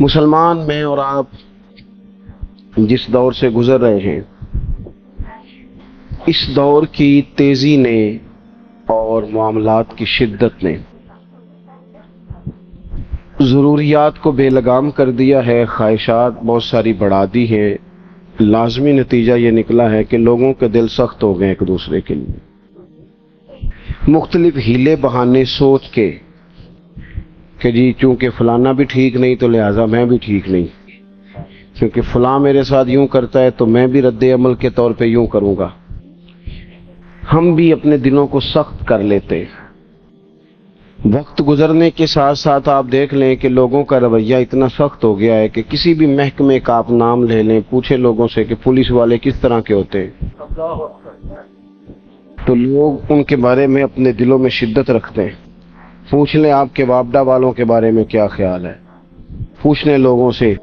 مسلمان میں اور آپ جس دور سے گزر رہے ہیں، اس دور کی تیزی نے اور معاملات کی شدت نے ضروریات کو بے لگام کر دیا ہے، خواہشات بہت ساری بڑھا دی ہے۔ لازمی نتیجہ یہ نکلا ہے کہ لوگوں کے دل سخت ہو گئے ایک دوسرے کے لیے، مختلف ہیلے بہانے سوچ کے کہ جی چونکہ فلانا بھی ٹھیک نہیں تو لہٰذا میں بھی ٹھیک نہیں، کیونکہ فلاں میرے ساتھ یوں کرتا ہے تو میں بھی رد عمل کے طور پہ یوں کروں گا۔ ہم بھی اپنے دلوں کو سخت کر لیتے ہیں۔ وقت گزرنے کے ساتھ ساتھ آپ دیکھ لیں کہ لوگوں کا رویہ اتنا سخت ہو گیا ہے کہ کسی بھی محکمے کا آپ نام لے لیں، پوچھے لوگوں سے کہ پولیس والے کس طرح کے ہوتے ہیں، تو لوگ ان کے بارے میں اپنے دلوں میں شدت رکھتے ہیں۔ پوچھ لیں آپ کے وابڈا والوں کے بارے میں کیا خیال ہے، پوچھ لیں لوگوں سے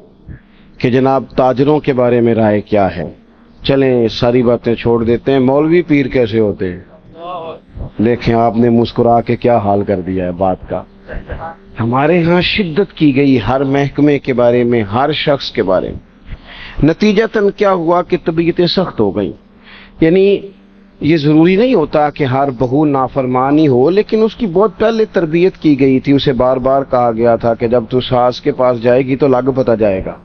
کہ جناب تاجروں کے بارے میں رائے کیا ہے۔ چلیں ساری باتیں چھوڑ دیتے ہیں، مولوی پیر کیسے ہوتے ہیں، دیکھیں آپ نے مسکرا کے کیا حال کر دیا ہے بات کا۔ ہمارے ہاں شدت کی گئی ہر محکمے کے بارے میں، ہر شخص کے بارے میں۔ نتیجتاً کیا ہوا کہ طبیعتیں سخت ہو گئیں۔ یعنی یہ ضروری نہیں ہوتا کہ ہر بہو نافرمانی ہو، لیکن اس کی بہت پہلے تربیت کی گئی تھی، اسے بار بار کہا گیا تھا کہ جب تو ساس کے پاس جائے گی تو لگ پتہ جائے گا۔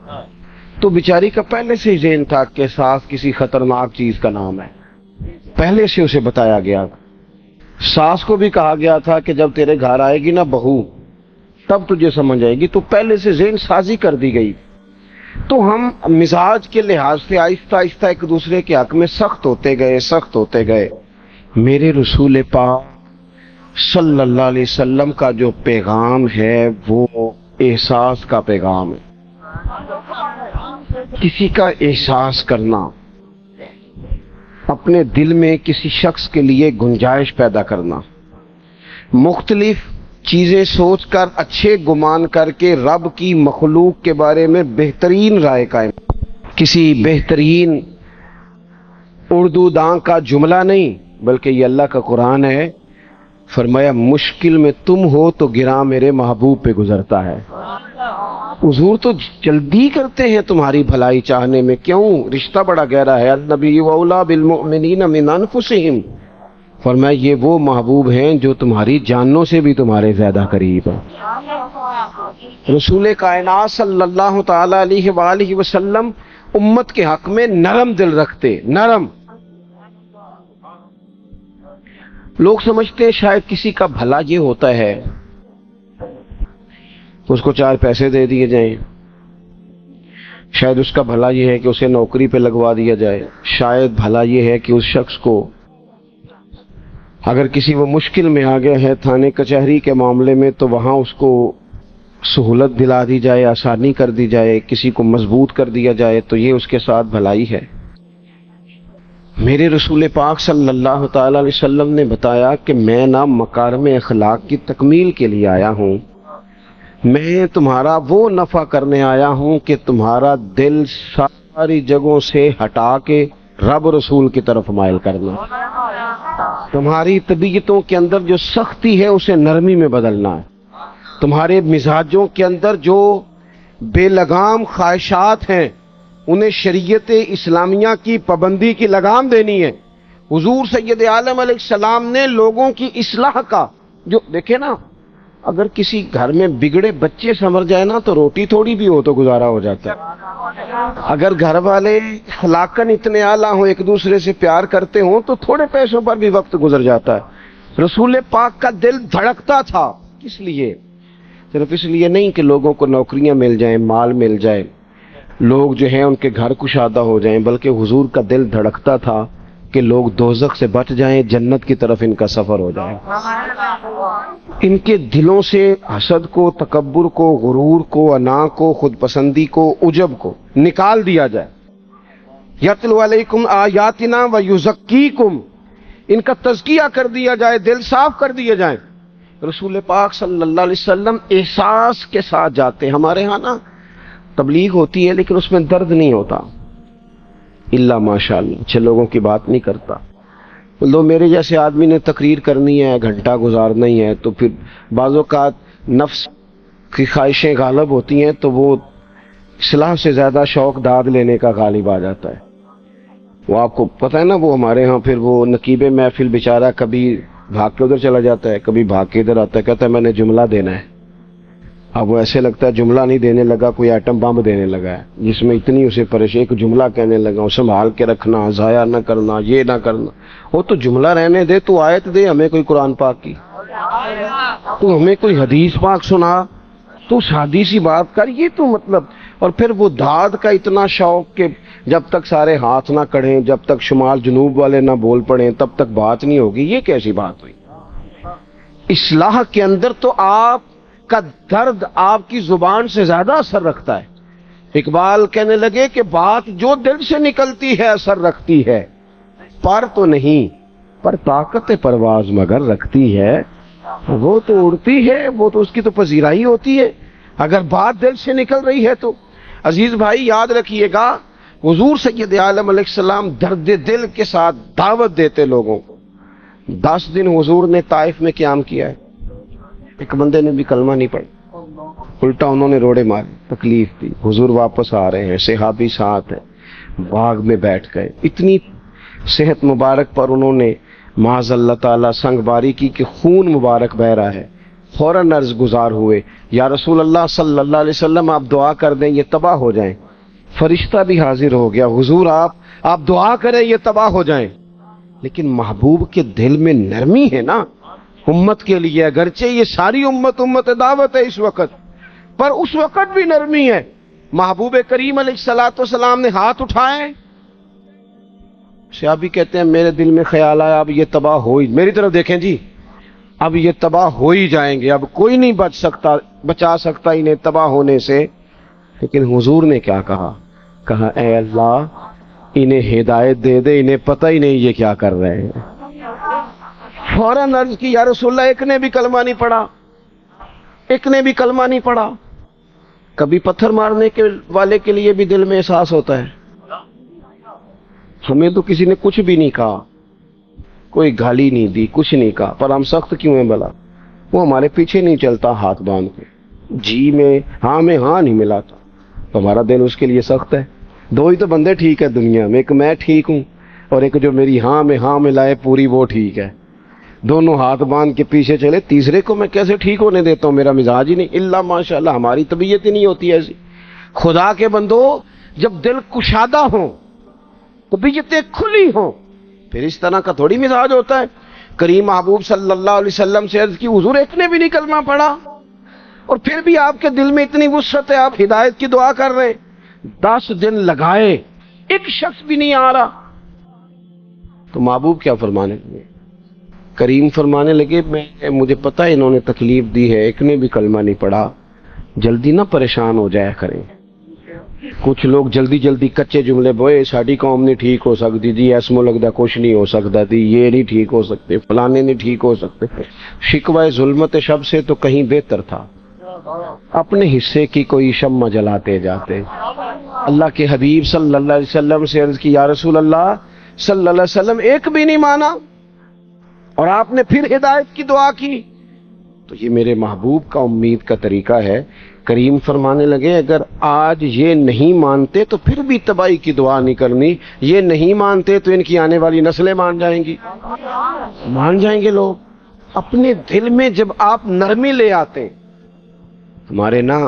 تو بیچاری کا پہلے سے ہی ذہن تھا کہ ساس کسی خطرناک چیز کا نام ہے، پہلے سے اسے بتایا گیا۔ ساس کو بھی کہا گیا تھا کہ جب تیرے گھر آئے گی نا بہو تب تجھے سمجھ آئے گی، تو پہلے سے ذہن سازی کر دی گئی۔ تو ہم مزاج کے لحاظ سے آہستہ آہستہ ایک دوسرے کے حق میں سخت ہوتے گئے۔ میرے رسول پاک صلی اللہ علیہ وسلم کا جو پیغام ہے وہ احساس کا پیغام ہے۔ کسی کا احساس کرنا، اپنے دل میں کسی شخص کے لیے گنجائش پیدا کرنا، مختلف چیزیں سوچ کر اچھے گمان کر کے رب کی مخلوق کے بارے میں بہترین رائے قائم، کسی بہترین اردو داں کا جملہ نہیں بلکہ یہ اللہ کا قرآن ہے۔ فرمایا مشکل میں تم ہو تو گراں میرے محبوب پہ گزرتا ہے۔ حضور تو جلدی کرتے ہیں تمہاری بھلائی چاہنے میں، کیوں؟ رشتہ بڑا گہرا ہے۔ النبی اولیٰ بالمؤمنین من انفسہم، فرمایا یہ وہ محبوب ہیں جو تمہاری جانوں سے بھی تمہارے زیادہ قریب ہیں۔ رسول کائنات صلی اللہ تعالی علیہ وآلہ وسلم امت کے حق میں نرم دل رکھتے، نرم۔ لوگ سمجھتے ہیں شاید کسی کا بھلا یہ ہوتا ہے اس کو 4 پیسے دے دیے جائیں، شاید اس کا بھلا یہ ہے کہ اسے نوکری پہ لگوا دیا جائے، شاید بھلا یہ ہے کہ اس شخص کو اگر کسی وہ مشکل میں آ گیا ہے تھانے کچہری کے معاملے میں تو وہاں اس کو سہولت دلا دی جائے، آسانی کر دی جائے، کسی کو مضبوط کر دیا جائے، تو یہ اس کے ساتھ بھلائی ہے۔ میرے رسول پاک صلی اللہ تعالی علیہ وسلم نے بتایا کہ میں نہ مکارم اخلاق کی تکمیل کے لیے آیا ہوں، میں تمہارا وہ نفع کرنے آیا ہوں کہ تمہارا دل ساری جگہوں سے ہٹا کے رب رسول کی طرف مائل کرنا، تمہاری طبیعتوں کے اندر جو سختی ہے اسے نرمی میں بدلنا ہے، تمہارے مزاجوں کے اندر جو بے لگام خواہشات ہیں انہیں شریعت اسلامیہ کی پابندی کی لگام دینی ہے۔ حضور سید عالم علیہ السلام نے لوگوں کی اصلاح کا جو دیکھے نا، اگر کسی گھر میں بگڑے بچے سنور جائے نا تو روٹی تھوڑی بھی ہو تو گزارا ہو جاتا ہے۔ اگر گھر والے اخلاقاً اتنے اعلیٰ ہوں، ایک دوسرے سے پیار کرتے ہوں تو تھوڑے پیسوں پر بھی وقت گزر جاتا ہے۔ رسول پاک کا دل دھڑکتا تھا، کس لیے؟ صرف اس لیے نہیں کہ لوگوں کو نوکریاں مل جائیں، مال مل جائے، لوگ جو ہیں ان کے گھر کشادہ ہو جائیں، بلکہ حضور کا دل دھڑکتا تھا کہ لوگ دوزخ سے بچ جائیں، جنت کی طرف ان کا سفر ہو جائے، ان کے دلوں سے حسد کو، تکبر کو، غرور کو، انا کو، خود پسندی کو، عجب کو نکال دیا جائے۔ یتلو علیکم آیاتنا ویزکیکم، ان کا تزکیہ کر دیا جائے، دل صاف کر دیے جائیں۔ رسول پاک صلی اللہ علیہ وسلم احساس کے ساتھ جاتے۔ ہمارے ہاں نا تبلیغ ہوتی ہے لیکن اس میں درد نہیں ہوتا، الا ماشاءاللہ، اچھے لوگوں کی بات نہیں کرتا۔ لو میرے جیسے آدمی نے تقریر کرنی ہے، گھنٹہ گزارنا ہی ہے، تو پھر بعض اوقات نفس کی خواہشیں غالب ہوتی ہیں تو وہ اصلاح سے زیادہ شوق داد لینے کا غالب آ جاتا ہے. وہ آپ کو پتہ ہے نا، وہ ہمارے ہاں پھر وہ نقیب محفل بیچارہ کبھی بھاگ کے ادھر چلا جاتا ہے، کبھی بھاگ کے ادھر آتا ہے، کہتا ہے میں نے جملہ دینا ہے. اب وہ ایسے لگتا ہے جملہ نہیں دینے لگا، کوئی ایٹم بم دینے لگا ہے، جس میں اتنی اسے پریشانی. ایک جملہ کہنے لگا، اسے سنبھال کے رکھنا، ضائع نہ کرنا، یہ نہ کرنا. وہ تو جملہ رہنے دے، تو آیت دے ہمیں کوئی قرآن پاک کی، تو ہمیں کوئی حدیث پاک سنا، تو شادی سی بات کر. یہ تو مطلب. اور پھر وہ داد کا اتنا شوق کہ جب تک سارے ہاتھ نہ کڑھیں، جب تک شمال جنوب والے نہ بول پڑیں، تب تک بات نہیں ہوگی. یہ کیسی بات ہوئی؟ اصلاح کے اندر تو آپ کا درد آپ کی زبان سے زیادہ اثر رکھتا ہے. اقبال کہنے لگے کہ بات جو دل سے نکلتی ہے اثر رکھتی ہے، پر تو نہیں، پر طاقت پرواز مگر رکھتی ہے. وہ تو اڑتی ہے، وہ تو اس کی تو پذیرائی ہوتی ہے اگر بات دل سے نکل رہی ہے تو. عزیز بھائی یاد رکھیے گا، حضور سید عالم علیہ السلام درد دل کے ساتھ دعوت دیتے لوگوں کو. 10 دن حضور نے طائف میں قیام کیا ہے، ایک بندے نے بھی کلمہ نہیں پڑھا، الٹا انہوں نے روڑے مارے، تکلیف دی. حضور واپس آ رہے ہیں، صحابی ساتھ ہیں، باغ میں بیٹھ گئے. اتنی صحت مبارک پر انہوں نے معاذ اللہ تعالیٰ سنگ باری کی کہ خون مبارک بہ رہا ہے. فوراً عرض گزار ہوئے، یا رسول اللہ صلی اللہ علیہ وسلم آپ دعا کر دیں یہ تباہ ہو جائیں. فرشتہ بھی حاضر ہو گیا، حضور آپ دعا کریں یہ تباہ ہو جائیں. لیکن محبوب کے دل میں نرمی ہے نا امت کے لیے، اگرچہ یہ ساری امت دعوت ہے اس وقت، پر اس وقت بھی نرمی ہے. محبوب کریم علیہ الصلوۃ والسلام نے ہاتھ اٹھائے. صحابی کہتے ہیں میرے دل میں خیال آیا اب یہ تباہ ہو ہی، میری طرف دیکھیں جی، اب یہ تباہ ہو ہی جائیں گے، اب کوئی نہیں بچا سکتا انہیں تباہ ہونے سے. لیکن حضور نے کیا کہا اے اللہ انہیں ہدایت دے دے، انہیں پتہ ہی نہیں یہ کیا کر رہے ہیں. فوراً عرض کی یا رسول اللہ ایک نے بھی کلمہ نہیں پڑھا، ایک نے بھی کلمہ نہیں پڑھا. کبھی پتھر مارنے کے والے کے لیے بھی دل میں احساس ہوتا ہے. ہمیں تو کسی نے کچھ بھی نہیں کہا، کوئی گالی نہیں دی، کچھ نہیں کہا، پر ہم سخت کیوں ہیں بلا؟ وہ ہمارے پیچھے نہیں چلتا ہاتھ باندھ کے، جی میں ہاں نہیں ملاتا، تو ہمارا دل اس کے لیے سخت ہے. 2 ہی تو بندے ٹھیک ہے دنیا میں، ایک میں ٹھیک ہوں اور ایک جو میری ہاں میں ہاں ملائے پوری وہ ٹھیک ہے. دونوں ہاتھ باندھ کے پیچھے چلے، تیسرے کو میں کیسے ٹھیک ہونے دیتا ہوں؟ میرا مزاج ہی نہیں، اللہ ماشاءاللہ ہماری طبیعت ہی نہیں ہوتی ایسی. خدا کے بندو جب دل کشادہ ہوں، طبیعتیں کھلی ہوں، پھر اس طرح کا تھوڑی مزاج ہوتا ہے. کریم محبوب صلی اللہ علیہ وسلم سے عرض کی حضور ایک نے بھی نہیں کلمہ پڑھا اور پھر بھی آپ کے دل میں اتنی وسعت ہے، آپ ہدایت کی دعا کر رہے ہیں. 10 دن لگائے، ایک شخص بھی نہیں آ رہا. تو محبوب کیا فرمانے لگے؟ کریم فرمانے لگے مجھے پتہ ہے انہوں نے تکلیف دی ہے، ایک نے بھی کلمہ نہیں پڑھا، جلدی نہ پریشان ہو جایا کریں. کچھ لوگ جلدی کچے جملے بوئے، ساڈی قوم نہیں ٹھیک ہو سکتی جی، اس ملک دا کچھ نہیں ہو سکتا جی، یہ نہیں ٹھیک ہو سکتے، فلانے نہیں ٹھیک ہو سکتے. شکوہ ظلمت شب سے تو کہیں بہتر تھا اپنے حصے کی کوئی شمع جلاتے جاتے. اللہ کے حبیب صلی اللہ علیہ وسلم سے عرض کی یا رسول اللہ صلی اللہ علیہ وسلم ایک بھی نہیں مانا اور آپ نے پھر ہدایت کی دعا کی. تو یہ میرے محبوب کا امید کا طریقہ ہے. کریم فرمانے لگے اگر آج یہ نہیں مانتے تو پھر بھی تباہی کی دعا نہیں کرنی، یہ نہیں مانتے تو ان کی آنے والی نسلیں مان جائیں گی، مان جائیں گے لوگ. اپنے دل میں جب آپ نرمی لے آتے، ہمارے نا